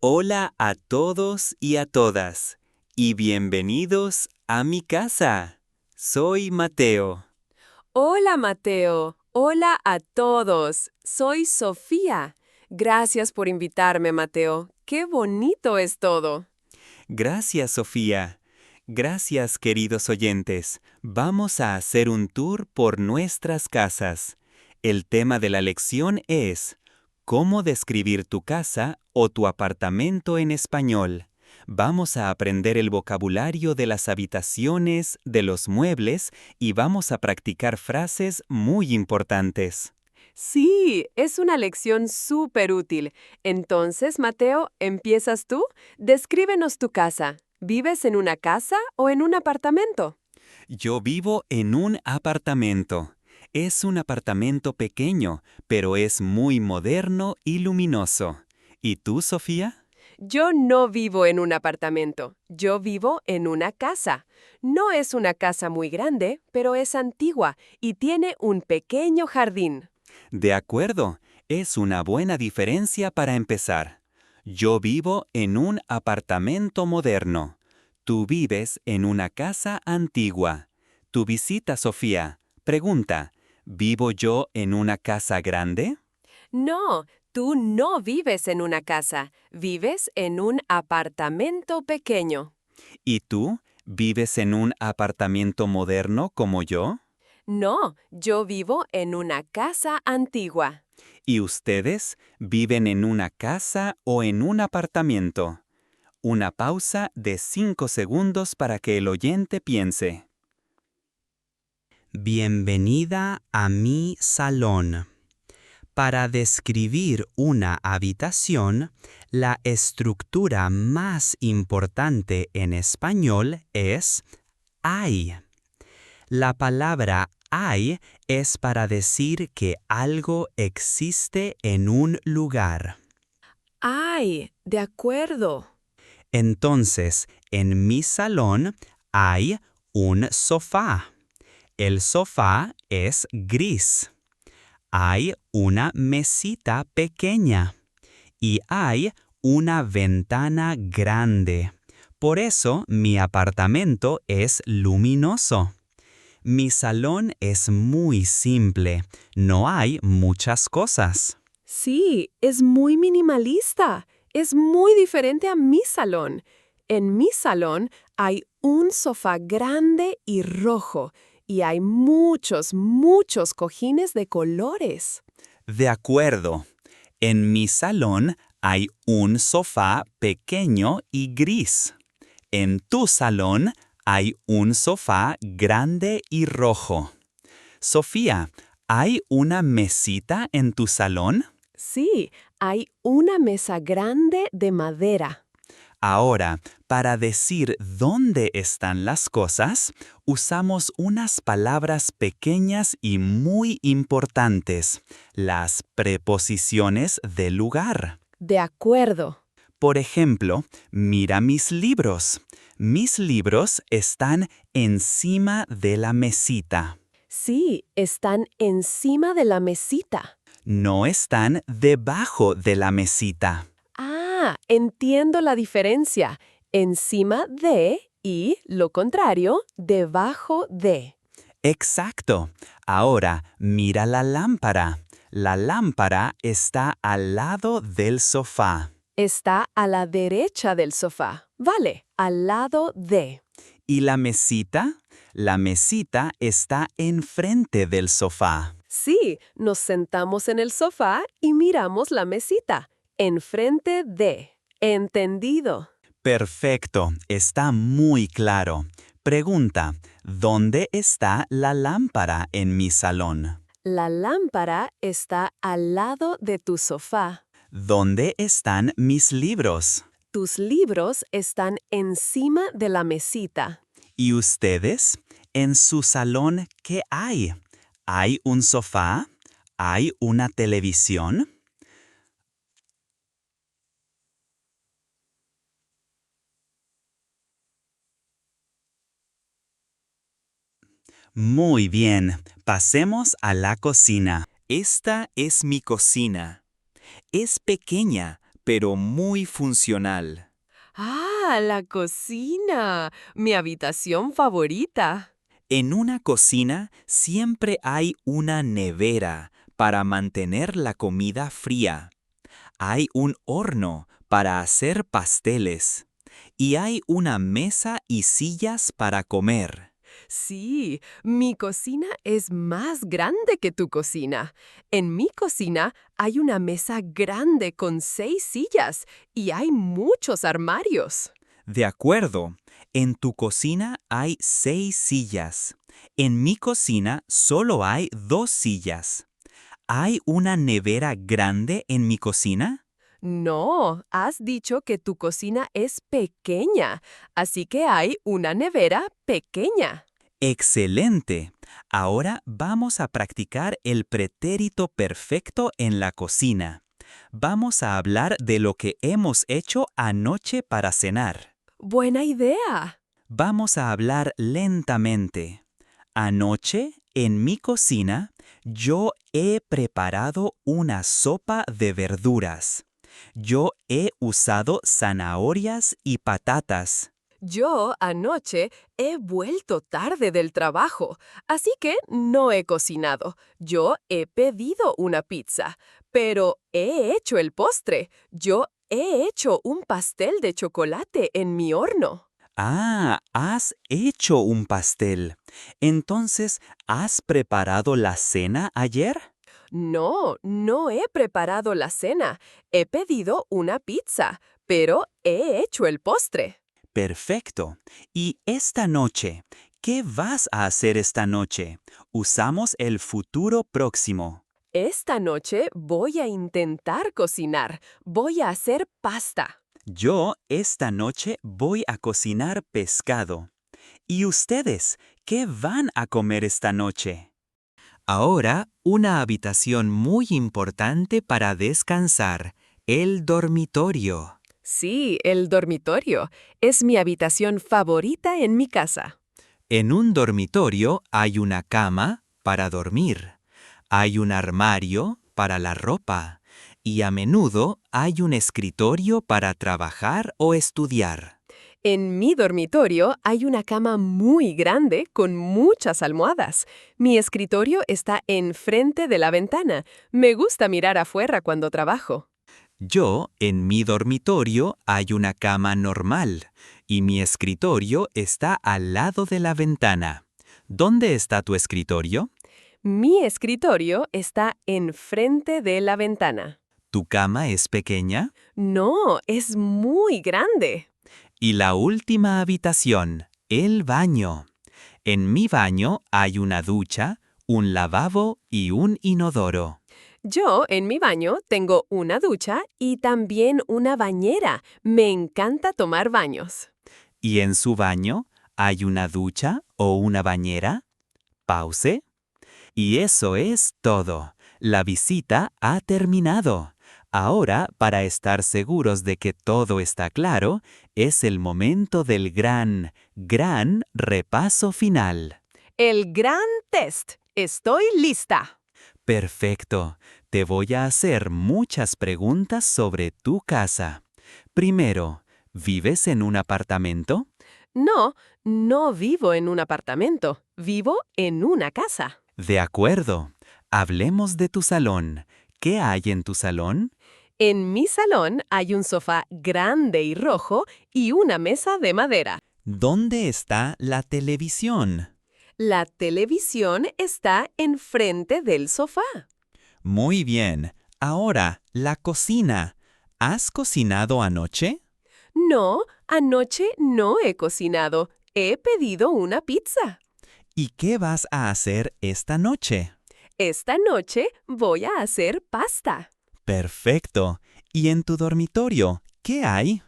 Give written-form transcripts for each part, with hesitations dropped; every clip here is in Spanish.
Hola a todos y a todas, y bienvenidos a mi casa. Soy Mateo. Hola, Mateo. Hola a todos. Soy Sofía. Gracias por invitarme, Mateo. Qué bonito es todo. Gracias, Sofía. Gracias, queridos oyentes. Vamos a hacer un tour por nuestras casas. El tema de la lección es ¿cómo describir tu casa o tu apartamento en español? Vamos a aprender el vocabulario de las habitaciones, de los muebles y vamos a practicar frases muy importantes. Sí, es una lección súper útil. Entonces, Mateo, ¿empiezas tú? Descríbenos tu casa. ¿Vives en una casa o en un apartamento? Yo vivo en un apartamento. Es un apartamento pequeño, pero es muy moderno y luminoso. ¿Y tú, Sofía? Yo no vivo en un apartamento. Yo vivo en una casa. No es una casa muy grande, pero es antigua y tiene un pequeño jardín. De acuerdo, es una buena diferencia para empezar. Yo vivo en un apartamento moderno. Tú vives en una casa antigua. Tu visita, Sofía. Pregunta, ¿vivo yo en una casa grande? No, tú no vives en una casa. Vives en un apartamento pequeño. ¿Y tú? ¿Vives en un apartamento moderno como yo? No, yo vivo en una casa antigua. ¿Y ustedes viven en una casa o en un apartamento? Una pausa de 5 segundos para que el oyente piense. Bienvenida a mi salón. Para describir una habitación, la estructura más importante en español es hay. La palabra hay es para decir que algo existe en un lugar. ¡Ay! De acuerdo. Entonces, en mi salón hay un sofá. El sofá es gris. Hay una mesita pequeña y hay una ventana grande. Por eso mi apartamento es luminoso. Mi salón es muy simple, no hay muchas cosas. Sí, es muy minimalista. Es muy diferente a mi salón. En mi salón hay un sofá grande y rojo y hay muchos cojines de colores. De acuerdo, en mi salón hay un sofá pequeño y gris. En tu salón hay un sofá grande y rojo. Sofía, ¿hay una mesita en tu salón? Sí, hay una mesa grande de madera. Ahora, para decir dónde están las cosas, usamos unas palabras pequeñas y muy importantes, las preposiciones de lugar. De acuerdo. Por ejemplo, mira mis libros. Mis libros están encima de la mesita. Sí, están encima de la mesita. No están debajo de la mesita. Ah, entiendo la diferencia. Encima de y, lo contrario, debajo de. Exacto. Ahora, mira la lámpara. La lámpara está al lado del sofá. Está a la derecha del sofá. Vale, al lado de. ¿Y la mesita? La mesita está enfrente del sofá. Sí, nos sentamos en el sofá y miramos la mesita. Enfrente de. Entendido. Perfecto, está muy claro. Pregunta, ¿dónde está la lámpara en mi salón? La lámpara está al lado de tu sofá. ¿Dónde están mis libros? Tus libros están encima de la mesita. ¿Y ustedes? ¿En su salón qué hay? ¿Hay un sofá? ¿Hay una televisión? Muy bien, pasemos a la cocina. Esta es mi cocina. Es pequeña, pero muy funcional. ¡Ah, la cocina! Mi habitación favorita. En una cocina siempre hay una nevera para mantener la comida fría. Hay un horno para hacer pasteles. Y hay una mesa y sillas para comer. Sí, mi cocina es más grande que tu cocina. En mi cocina hay una mesa grande con 6 sillas y hay muchos armarios. De acuerdo, en tu cocina hay 6 sillas. En mi cocina solo hay 2 sillas. ¿Hay una nevera grande en mi cocina? No, has dicho que tu cocina es pequeña, así que hay una nevera pequeña. ¡Excelente! Ahora vamos a practicar el pretérito perfecto en la cocina. Vamos a hablar de lo que hemos hecho anoche para cenar. Buena idea. Vamos a hablar lentamente. Anoche, en mi cocina, yo he preparado una sopa de verduras. Yo he usado zanahorias y patatas. Yo anoche he vuelto tarde del trabajo, así que no he cocinado. Yo he pedido una pizza, pero he hecho el postre. Yo he hecho un pastel de chocolate en mi horno. Ah, has hecho un pastel. Entonces, ¿has preparado la cena ayer? No, no he preparado la cena. He pedido una pizza, pero he hecho el postre. Perfecto. ¿Y esta noche? ¿Qué vas a hacer esta noche? Usamos el futuro próximo. Esta noche voy a intentar cocinar. Voy a hacer pasta. Yo esta noche voy a cocinar pescado. ¿Y ustedes qué van a comer esta noche? Ahora, una habitación muy importante para descansar, el dormitorio. Sí, el dormitorio. Es mi habitación favorita en mi casa. En un dormitorio hay una cama para dormir, hay un armario para la ropa y a menudo hay un escritorio para trabajar o estudiar. En mi dormitorio hay una cama muy grande con muchas almohadas. Mi escritorio está enfrente de la ventana. Me gusta mirar afuera cuando trabajo. Yo, en mi dormitorio, hay una cama normal y mi escritorio está al lado de la ventana. ¿Dónde está tu escritorio? Mi escritorio está enfrente de la ventana. ¿Tu cama es pequeña? No, es muy grande. Y la última habitación, el baño. En mi baño hay una ducha, un lavabo y un inodoro. Yo en mi baño tengo una ducha y también una bañera. Me encanta tomar baños. ¿Y en su baño hay una ducha o una bañera? Pause. Y eso es todo. La visita ha terminado. Ahora, para estar seguros de que todo está claro, es el momento del gran repaso final. El gran test. Estoy lista. Perfecto. Te voy a hacer muchas preguntas sobre tu casa. Primero, ¿vives en un apartamento? No, no vivo en un apartamento. Vivo en una casa. De acuerdo. Hablemos de tu salón. ¿Qué hay en tu salón? En mi salón hay un sofá grande y rojo y una mesa de madera. ¿Dónde está la televisión? La televisión está enfrente del sofá. Muy bien. Ahora, la cocina. ¿Has cocinado anoche? No, anoche no he cocinado. He pedido una pizza. ¿Y qué vas a hacer esta noche? Esta noche voy a hacer pasta. Perfecto. ¿Y en tu dormitorio, qué hay?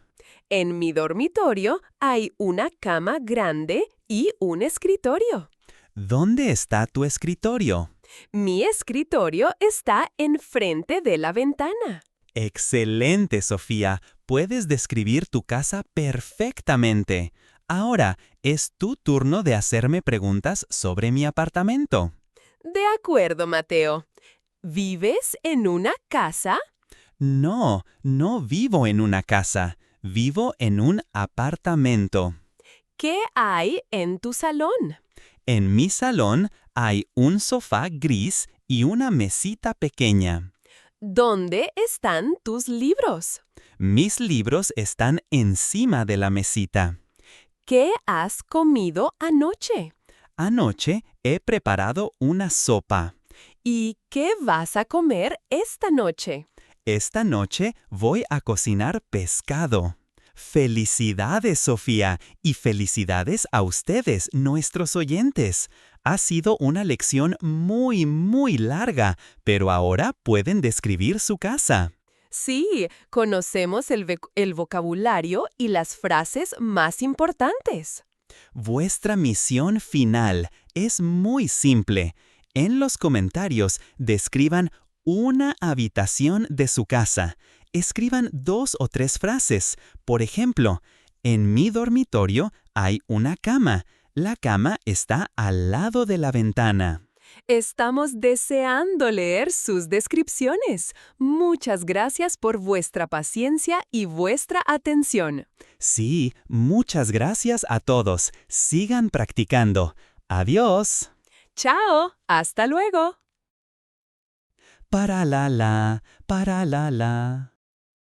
En mi dormitorio hay una cama grande y un escritorio. ¿Dónde está tu escritorio? Mi escritorio está enfrente de la ventana. Excelente, Sofía. Puedes describir tu casa perfectamente. Ahora, es tu turno de hacerme preguntas sobre mi apartamento. De acuerdo, Mateo. ¿Vives en una casa? No, no vivo en una casa. Vivo en un apartamento. ¿Qué hay en tu salón? En mi salón hay un sofá gris y una mesita pequeña. ¿Dónde están tus libros? Mis libros están encima de la mesita. ¿Qué has comido anoche? Anoche he preparado una sopa. ¿Y qué vas a comer esta noche? Esta noche voy a cocinar pescado. ¡Felicidades, Sofía! Y felicidades a ustedes, nuestros oyentes. Ha sido una lección muy, muy larga, pero ahora pueden describir su casa. Sí, conocemos el vocabulario y las frases más importantes. Vuestra misión final es muy simple. En los comentarios describan una habitación de su casa. Escriban 2 o 3 frases. Por ejemplo, en mi dormitorio hay una cama. La cama está al lado de la ventana. Estamos deseando leer sus descripciones. Muchas gracias por vuestra paciencia y vuestra atención. Sí, muchas gracias a todos. Sigan practicando. Adiós. ¡Chao! ¡Hasta luego! Para la la, para la la.